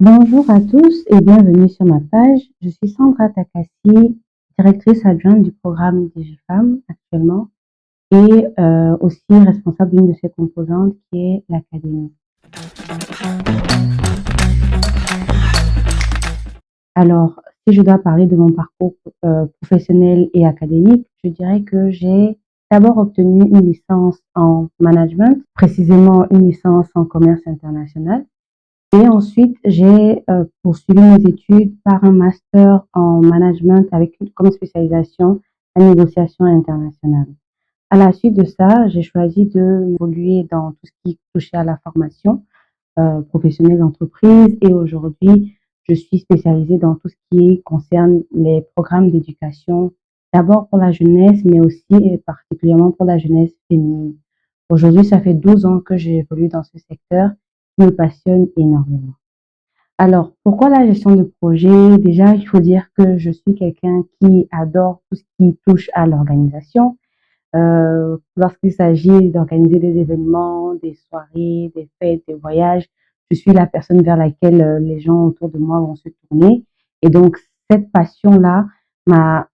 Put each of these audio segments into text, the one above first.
Bonjour à tous et bienvenue sur ma page. Je suis Sandra Takassi, directrice adjointe du programme DigiFemme actuellement et aussi responsable d'une de ses composantes qui est l'académie. Alors, si je dois parler de mon parcours professionnel et académique, je dirais que j'ai d'abord obtenu une licence en management, précisément une licence en commerce international. Et ensuite, j'ai poursuivi mes études par un master en management avec comme spécialisation la négociation internationale. À la suite de ça, j'ai choisi de évoluer dans tout ce qui touchait à la formation professionnelle d'entreprise et aujourd'hui, je suis spécialisée dans tout ce qui concerne les programmes d'éducation, d'abord pour la jeunesse, mais aussi et particulièrement pour la jeunesse féminine. Aujourd'hui, ça fait 12 ans que j'évolue dans ce secteur qui me passionne énormément. Alors, pourquoi la gestion de projet? Déjà, il faut dire que je suis quelqu'un qui adore tout ce qui touche à l'organisation. Lorsqu'il s'agit d'organiser des événements, des soirées, des fêtes, des voyages, je suis la personne vers laquelle les gens autour de moi vont se tourner. Et donc, cette passion-là m'a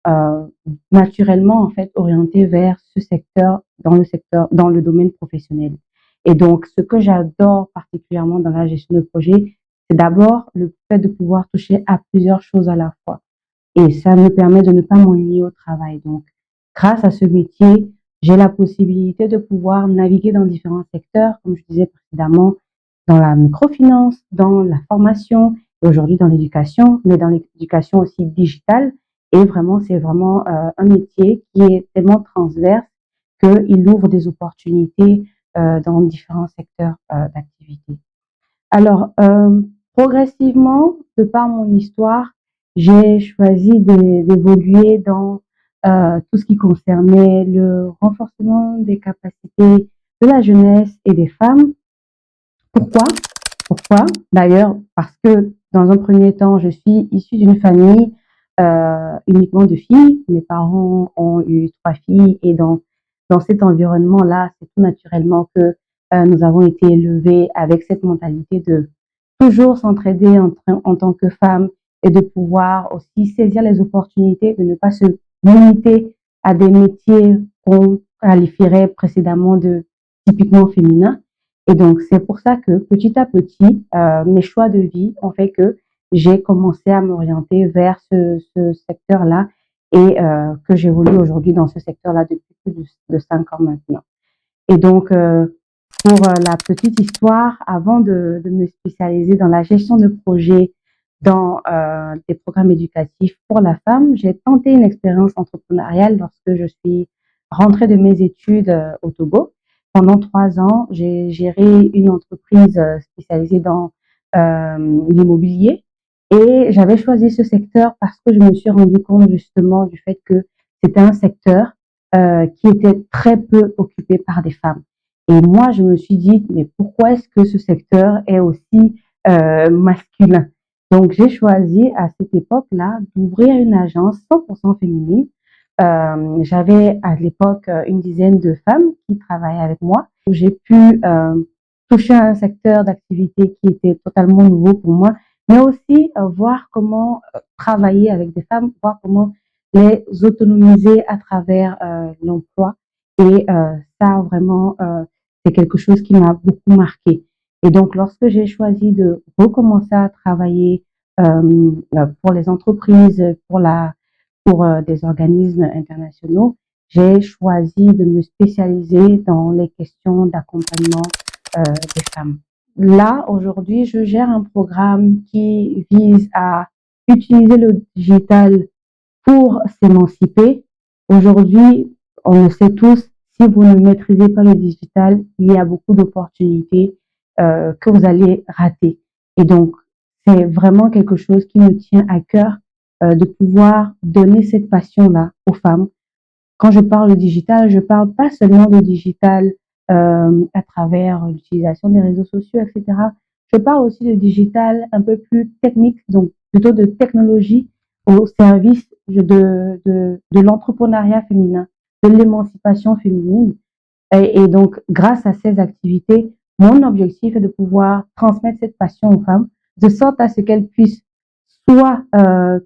naturellement en fait orientée vers ce secteur, dans le domaine professionnel. Et donc, ce que j'adore particulièrement dans la gestion de projet, c'est d'abord le fait de pouvoir toucher à plusieurs choses à la fois. Et ça me permet de ne pas m'ennuyer au travail. Donc, grâce à ce métier, j'ai la possibilité de pouvoir naviguer dans différents secteurs, comme je disais précédemment, dans la microfinance, dans la formation, et aujourd'hui dans l'éducation, mais dans l'éducation aussi digitale. Et vraiment, c'est vraiment un métier qui est tellement transverse qu'il ouvre des opportunités dans différents secteurs d'activité. Alors, progressivement, de par mon histoire, j'ai choisi d'évoluer dans tout ce qui concernait le renforcement des capacités de la jeunesse et des femmes. Pourquoi? Pourquoi? D'ailleurs, parce que dans un premier temps, je suis issue d'une famille uniquement de filles. Mes parents ont eu 3 filles et dans cet environnement-là, c'est tout naturellement que nous avons été élevés avec cette mentalité de toujours s'entraider en tant que femme et de pouvoir aussi saisir les opportunités, de ne pas se limiter à des métiers qu'on qualifierait précédemment de typiquement féminins. Et donc, c'est pour ça que petit à petit, mes choix de vie ont fait que j'ai commencé à m'orienter vers ce secteur-là et que j'évolue aujourd'hui dans ce secteur-là depuis plus de 5 ans maintenant. Et donc, pour la petite histoire, avant de me spécialiser dans la gestion de projets dans des programmes éducatifs pour la femme, j'ai tenté une expérience entrepreneuriale lorsque je suis rentrée de mes études au Togo. Pendant 3 ans, j'ai géré une entreprise spécialisée dans l'immobilier et j'avais choisi ce secteur parce que je me suis rendu compte justement du fait que c'était un secteur qui était très peu occupé par des femmes. Et moi, je me suis dit, mais pourquoi est-ce que ce secteur est aussi masculin? Donc, j'ai choisi à cette époque-là d'ouvrir une agence 100% féminine. J'avais à l'époque une dizaine de femmes qui travaillaient avec moi. J'ai pu toucher à un secteur d'activité qui était totalement nouveau pour moi, mais aussi voir comment travailler avec des femmes, voir comment les autonomiser à travers l'emploi. Et ça, vraiment, c'est quelque chose qui m'a beaucoup marqué. Et donc, lorsque j'ai choisi de recommencer à travailler pour les entreprises, pour des organismes internationaux, j'ai choisi de me spécialiser dans les questions d'accompagnement des femmes. Là, aujourd'hui, je gère un programme qui vise à utiliser le digital pour s'émanciper. Aujourd'hui, on le sait tous, si vous ne maîtrisez pas le digital, il y a beaucoup d'opportunités que vous allez rater. Et donc, c'est vraiment quelque chose qui me tient à cœur de pouvoir donner cette passion-là aux femmes. Quand je parle de digital, je parle pas seulement de digital à travers l'utilisation des réseaux sociaux, etc. Je parle aussi de digital un peu plus technique, donc plutôt de technologie au service de l'entrepreneuriat féminin, de l'émancipation féminine. Et donc, grâce à ces activités, mon objectif est de pouvoir transmettre cette passion aux femmes de sorte à ce qu'elles puissent soit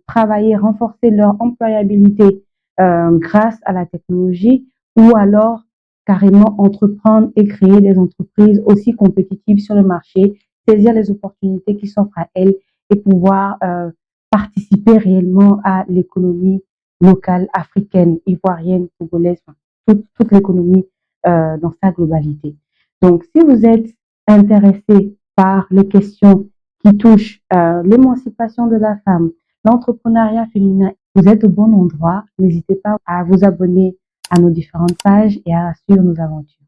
travailler, renforcer leur employabilité grâce à la technologie, ou alors carrément entreprendre et créer des entreprises aussi compétitives sur le marché, saisir les opportunités qui s'offrent à elles et pouvoir participer réellement à l'économie locale, africaine, ivoirienne, togolaise, enfin, toute l'économie dans sa globalité. Donc, si vous êtes intéressé par les questions qui touchent l'émancipation de la femme, l'entrepreneuriat féminin, vous êtes au bon endroit. N'hésitez pas à vous abonner à nos différentes pages et à suivre nos aventures.